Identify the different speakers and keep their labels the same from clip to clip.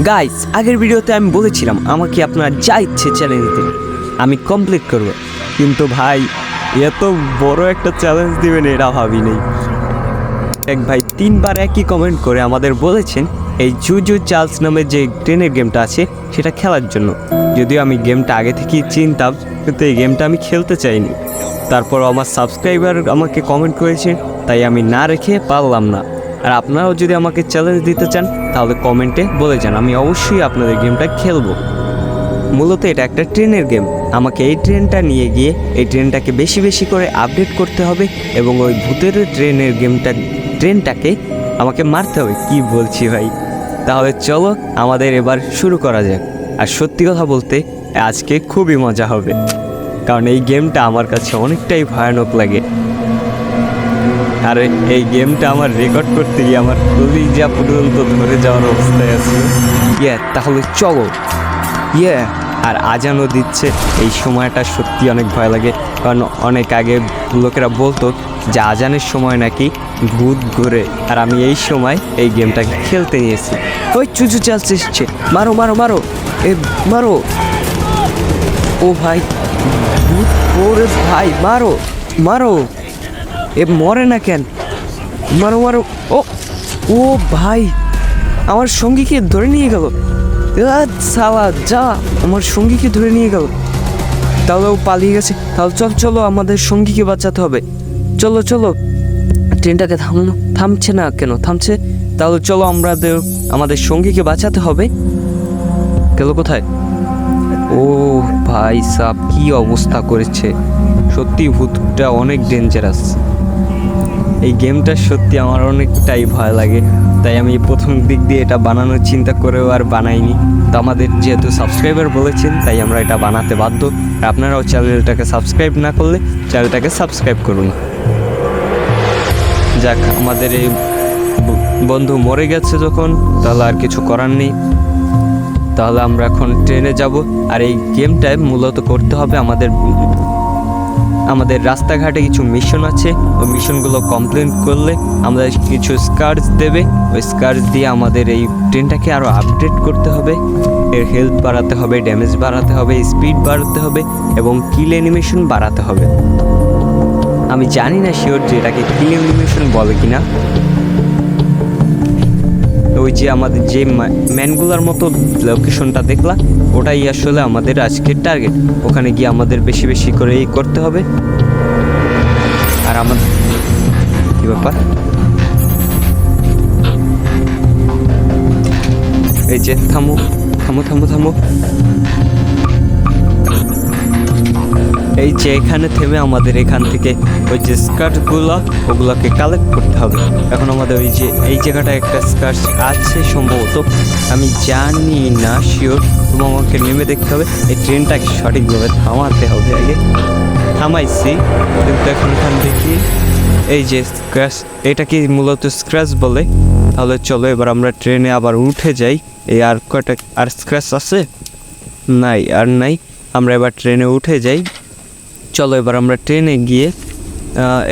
Speaker 1: Guys, আগের ভিডিওতে আমি বলেছিলাম আমাকে আপনার যা ইচ্ছে চ্যালেঞ্জ দিন, আমি কমপ্লিট করব। কিন্তু ভাই, এত বড় একটা চ্যালেঞ্জ দিবেন এটা ভাবি নেই। এক ভাই 3বার একই কমেন্ট করে আমাদের বলেছেন এই জুজু চার্লস নামে যে ট্রেনের গেমটা আছে সেটা খেলার জন্য। যদিও আমি গেমটা আগে থেকেই চিনতাম, কিন্তু এই গেমটা আমি খেলতে চাইনি। তারপর আমার সাবস্ক্রাইবার আমাকে কমেন্ট করেছে, তাই আমি না রেখে পারলাম না। আর আপনারাও যদি আমাকে চ্যালেঞ্জ দিতে চান তাহলে কমেন্টে বলে যান, আমি অবশ্যই আপনাদের গেমটা খেলবো। মূলত এটা একটা ট্রেনের গেম। আমাকে এই ট্রেনটা নিয়ে গিয়ে এই ট্রেনটাকে বেশি বেশি করে আপডেট করতে হবে এবং ওই ভূতের ট্রেনের ট্রেনটাকে আমাকে মারতে হবে। কি বলছি ভাই! তাহলে চলো আমাদের এবার শুরু করা যাক। আর সত্যি কথা বলতে আজকে খুবই মজা হবে, কারণ এই গেমটা আমার কাছে অনেকটাই ভয়ানক লাগে। আর এই গেমটা আমার রেকর্ড করতে গিয়ে আমার কলিজা পর্যন্ত ধরে যাওয়ার অবস্থায় আছে। তাহলে চলো। আর আজানও দিচ্ছে। এই সময়টা সত্যি অনেক ভয় লাগে, কারণ অনেক আগে লোকেরা বলতো যে আজানের সময় নাকি ভূত ঘুরে। আর আমি এই সময় এই গেমটাকে খেলতে নিয়েছি। ওই চুচু চালছে এসছে, মারো মারো মারো, মারো। ও ভাই, ভূত! ওরে ভাই, মারো মারো, মরে না কেন? মারো মারো। ও ভাই, আমার সঙ্গীকে ধরে নিয়ে গেল। সালা যা, আমার সঙ্গীকে ধরে নিয়ে গেল। তাহলে ও পালিয়ে গেছে। তাহলে চলো আমাদের সঙ্গীকে বাঁচাতে হবে। চলো চলো, ট্রেনটাকে থামছে না কেন? থামছে। তাহলে চলো আমাদের সঙ্গীকে বাঁচাতে হবে। গেল কোথায়? ও ভাই সাব, কি অবস্থা করেছে! সত্যি ভূতটা অনেক ডেঞ্জারাস। এই গেমটা সত্যি আমার অনেকটাই ভয় লাগে, তাই আমি প্রথম দিক দিয়ে এটা বানানোর চিন্তা করেও আর বানাইনি। তো আমাদের যেহেতু সাবস্ক্রাইবার বলেছেন, তাই আমরা এটা বানাতে বাধ্য। আপনারাও চ্যানেলটাকে সাবস্ক্রাইব না করলে চ্যানেলটাকে সাবস্ক্রাইব করুন। যাক, আমাদের এই বন্ধু মরে গেছে যখন, তাহলে আর কিছু করার নেই। তাহলে আমরা এখন ট্রেনে যাব। আর এই গেমটায় মূলত করতে হবে আমাদের রাস্তাঘাটে কিছু মিশন আছে। ওই মিশনগুলো কমপ্লিট করলে আমাদের কিছু স্কার্স দেবে। ওই স্কার্স দিয়ে আমাদের এই ট্রেনটাকে আরও আপডেট করতে হবে। এর হেলথ বাড়াতে হবে, ড্যামেজ বাড়াতে হবে, স্পিড বাড়াতে হবে এবং কিল অ্যানিমেশন বাড়াতে হবে। আমি জানি না শিওর যে এটাকে কিল অ্যানিমেশন বলে কিনা। ওই যে আমাদের যে ম্যানগুলার মতো লোকেশনটা দেখলা, ওটাই আসলে আমাদের আজকের টার্গেট। ওখানে গিয়ে আমাদের বেশি বেশি করে করতে হবে। আর আমাদের কি ব্যাপার? এই যে থামো থামো থামো থামো, এই যে এখানে থেমে আমাদের এখান থেকে ওই যে স্কার্টগুলো ওগুলোকে কালেক্ট করতে হবে। এখন আমাদের ওই যে এই জায়গাটা একটা স্কার্ট আছে সম্ভবত, আমি জানি না শিওর। তুমি আমাকে নেমে দেখতে হবে, এই ট্রেনটাকে সঠিকভাবে থামাতে হবে। আগে থামাইছি, কিন্তু এখন দেখি এই যে স্ক্র্যাচ, এটাকে মূলত স্ক্র্যাচ বলে। তাহলে চলো এবার আমরা ট্রেনে আবার উঠে যাই। এই আর কয়টা আর স্ক্র্যাচ আছে? নাই, আর নাই। আমরা এবার ট্রেনে উঠে যাই। চলো এবার আমরা ট্রেনে গিয়ে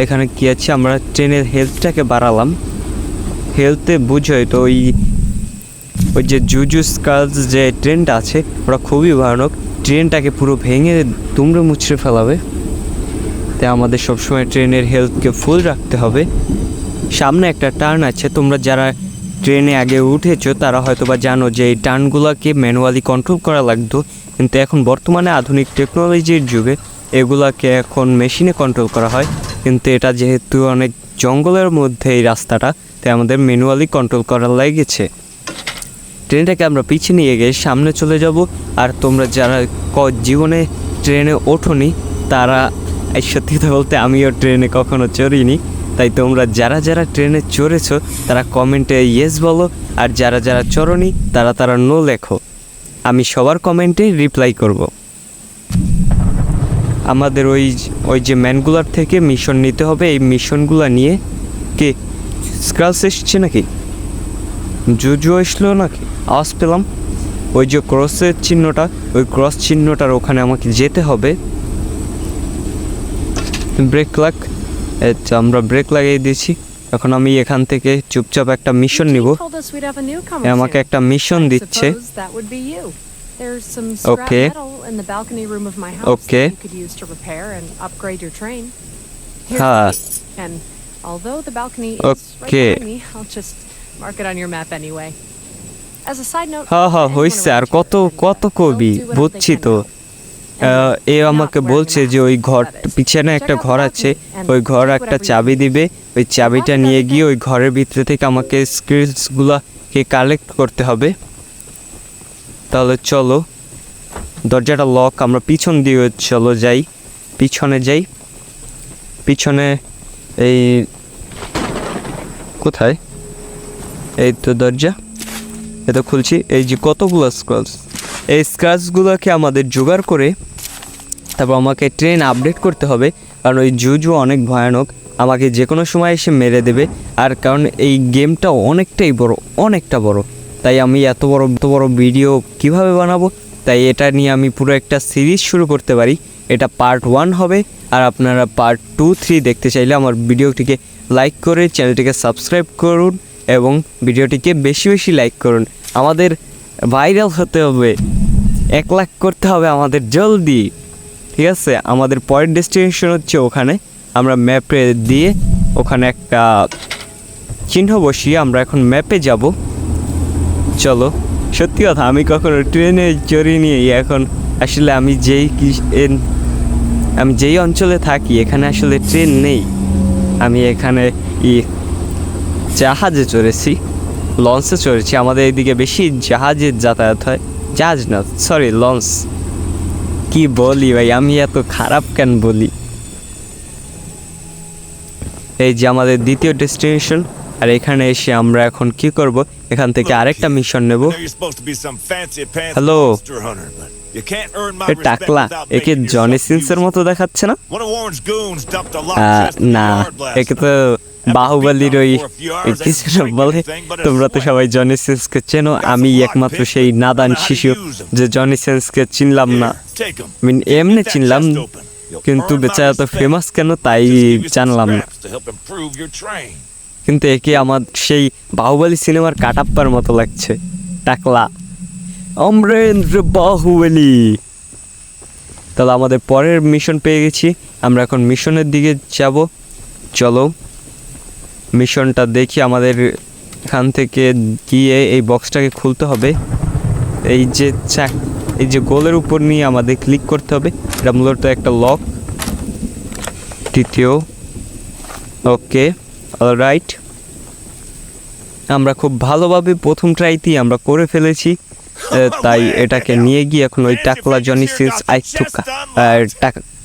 Speaker 1: এখানে কী আছে, আমরা ট্রেনের হেলথটাকে বাড়ালাম। হেলথে বুঝোই তো ওই যে জুজু স্কালস যে ট্রেনটা আছে, ওরা খুবই ভয়ানক। ট্রেনটাকে পুরো ভেঙে দুমড়ে মুচড়ে ফেলাবে। তাই আমাদের সবসময় ট্রেনের হেলথকে ফুল রাখতে হবে। সামনে একটা টার্ন আছে, তোমরা যারা ট্রেনে আগে উঠেছো তারা হয়তো বা জানো যে এই টার্নগুলোকে ম্যানুয়ালি কন্ট্রোল করা লাগতো, কিন্তু এখন বর্তমানে আধুনিক টেকনোলজির যুগে এগুলাকে এখন মেশিনে কন্ট্রোল করা হয়। কিন্তু এটা যেহেতু অনেক জঙ্গলের মধ্যে এই রাস্তাটা, তাই আমাদের ম্যানুয়ালি কন্ট্রোল করা লেগেছে। ট্রেনটাকে আমরা পিছিয়ে নিয়ে গিয়ে সামনে চলে যাব। আর তোমরা যারা জীবনে ট্রেনে ওঠোনি তারা, সত্যি কথা বলতে আমিও ট্রেনে কখনো চড়িনি, তাই তোমরা যারা যারা ট্রেনে চড়েছো তারা কমেন্টে ইয়েস বলো, আর যারা যারা চড়োনি তারা নো লেখো। আমি সবার কমেন্টে রিপ্লাই করব। আমাদের ওই যে ম্যানগুলার থেকে মিশন নিতে হবে। এই মিশনগুলো নিয়ে কে স্ক্রাচ এসছে নাকি? জুজু এসলো নাকি? আওয়াজ পেলাম। ওই যে ক্রসের চিহ্নটা, ওই ক্রস চিহ্নটার ওখানে আমাকে যেতে হবে। ব্রেক লাগ, আমরা ব্রেক লাগিয়ে দিয়েছি। এখন আমি এখান থেকে চুপচাপ একটা মিশন নিব। আমাকে একটা মিশন দিচ্ছে। ওকে ওকে হ্যাঁ ওকে হ্যাঁ হ্যাঁ হয়েছে। আর কত কত কবি বুঝছি তো। এ আমাকে বলছে যে ওই ঘর পিছনে একটা ঘর আছে, ওই ঘর একটা চাবি দিবে, ওই চাবিটা নিয়ে গিয়ে ওই ঘরের ভিতরে থেকে আমাকে স্কিলসগুলোকে কালেক্ট করতে হবে। তাহলে চলো, দরজাটা লক, আমরা পিছন দিয়ে চলো যাই, পিছনে যাই। পিছনে এই কোথায়? এই তো দরজা, এটা খুলছি। এই যে কতগুলো স্ক্রাচ, এই স্ক্রাচগুলোকে আমাদের জোগাড় করে তারপর আমাকে ট্রেন আপডেট করতে হবে, কারণ ওই জুজু অনেক ভয়ানক, আমাকে যে কোনো সময় এসে মেরে দেবে। আর কারণ এই গেমটা অনেকটাই বড়, অনেকটা বড়, তাই আমি এত বড় ভিডিও কিভাবে বানাবো, তাই এটা নিয়ে আমি পুরো একটা সিরিজ শুরু করতে পারি। এটা পার্ট 1 হবে, আর আপনারা পার্ট 2, 3 দেখতে চাইলে আমার ভিডিওটিকে লাইক করে চ্যানেলটিকে সাবস্ক্রাইব করুন এবং ভিডিওটিকে বেশি বেশি লাইক করুন। আমাদের ভাইরাল হতে হবে, 1 লাখ করতে হবে আমাদের জলদি, ঠিক আছে? আমাদের পরের ডেস্টিনেশন হচ্ছে ওখানে, আমরা ম্যাপে দিয়ে ওখানে একটা চিহ্ন বসিয়ে আমরা এখন ম্যাপে যাব। চলো, সত্যি কথা আমি কখনো ট্রেনে চড়িনি এখন। আসলে আমি যেই অঞ্চলে থাকি এখানে আসলে ট্রেন নেই। আমি এখানে জাহাজে চড়েছি, লঞ্চে চড়েছি। আমাদের এইদিকে বেশি জাহাজের যাতায়াত হয়, জাহাজ না সরি লঞ্চ। কি বলি ভাই, আমি এত খারাপ কেন বলি? এই যে আমাদের দ্বিতীয় ডেস্টিনেশন, আর এখানে এসে আমরা এখন কি করব, এখান থেকে আরেকটা মিশন নেব। হ্যালো, টাকলা, একে জনি সিন্সের মতো দেখাচ্ছে না? না, একে তো বাহুবলীর ওই কিছু বলে। তোমরা তো সবাই জনি সিন্সকে চেনো, আমি একমাত্র সেই নাদান শিশু যে জনি সিন্সকে চিনলাম না। এমনি চিনলাম, কিন্তু বেচারা তো ফেমাস কেন তাই জানলাম না। কিন্তু একে আমার সেই বাহুবলী সিনেমার কাটাপ্পার মতো লাগছে, টাকলা অমরেন্দ্র বাহুবলী। তাহলে আমাদের পরের মিশন পেয়ে গেছি, আমরা এখন মিশনের দিকে যাব। চলো মিশনটা দেখি। আমাদের এখান থেকে গিয়ে এই বক্সটাকে খুলতে হবে। এই যে গোলের উপর নিয়ে আমাদের ক্লিক করতে হবে। এটা মূলত একটা লক। তৃতীয়, ওকে অলরাইট, আমরা খুব ভালোভাবে প্রথম ট্রাইতেই আমরা করে ফেলেছি। তাই এটাকে নিয়ে গিয়ে এখন ওই টাকলা জনি সিন্স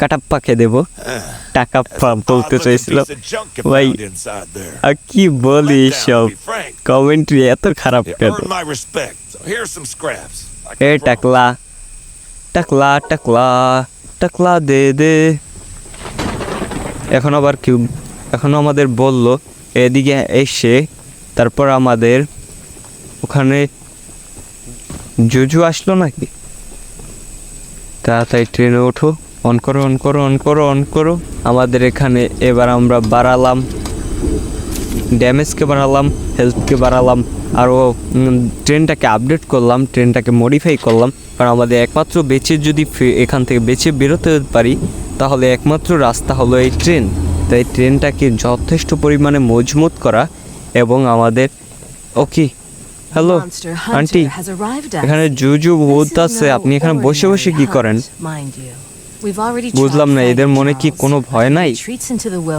Speaker 1: কাটাপ্পাকে দেব। টাকাপ্পা বলতে চাইছিল ভাই, আর কি বলি সব কমেন্ট্রি এত খারাপ কেন? এ টাকলা টাকলা টাকলা টাকলা দে দে। এখন আবার কি, এখন আমাদের বলল এদিকে এসে, তারপর আমাদের ওখানে জুজু আসলো নাকি? তাড়াতাড়ি ট্রেনে ওঠো, অন করো অন করো অন করো অন করো। আমাদের এখানে এবার আমরা বাড়ালাম ড্যামেজকে, বাড়ালাম হেলথকে, বাড়ালাম আরও ট্রেনটাকে আপডেট করলাম, ট্রেনটাকে মডিফাই করলাম। কারণ আমাদের একমাত্র বেঁচে যদি এখান থেকে বেঁচে বেরোতে পারি তাহলে একমাত্র রাস্তা হলো এই ট্রেন। তাই ট্রেনটাকে যথেষ্ট পরিমাণে মজবুত করা এবং আমাদের ওকে। হ্যালো আন্টি, এখানে জুজু ভূত আছে, আপনি এখানে বসে বসে কি করেন? বুঝলাম না, এদের মনে কি কোনো ভয় নাই?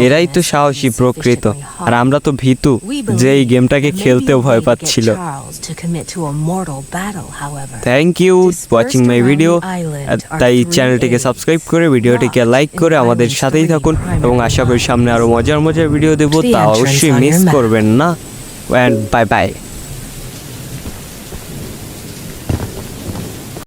Speaker 1: এরাই তো সাহসী প্রকৃত, আর আমরা তো ভীতু যে এই গেমটাকে খেলতেও ভয় পাচ্ছিল। Thank you watching my video. তাই চ্যানেলটিকে সাবস্ক্রাইব করে ভিডিওটিকে লাইক করে আমাদের সাথেই থাকুন এবং আশা করি সামনে আরো মজার মজার ভিডিও দেবো, তা অবশ্যই মিস করবেন না। And bye bye.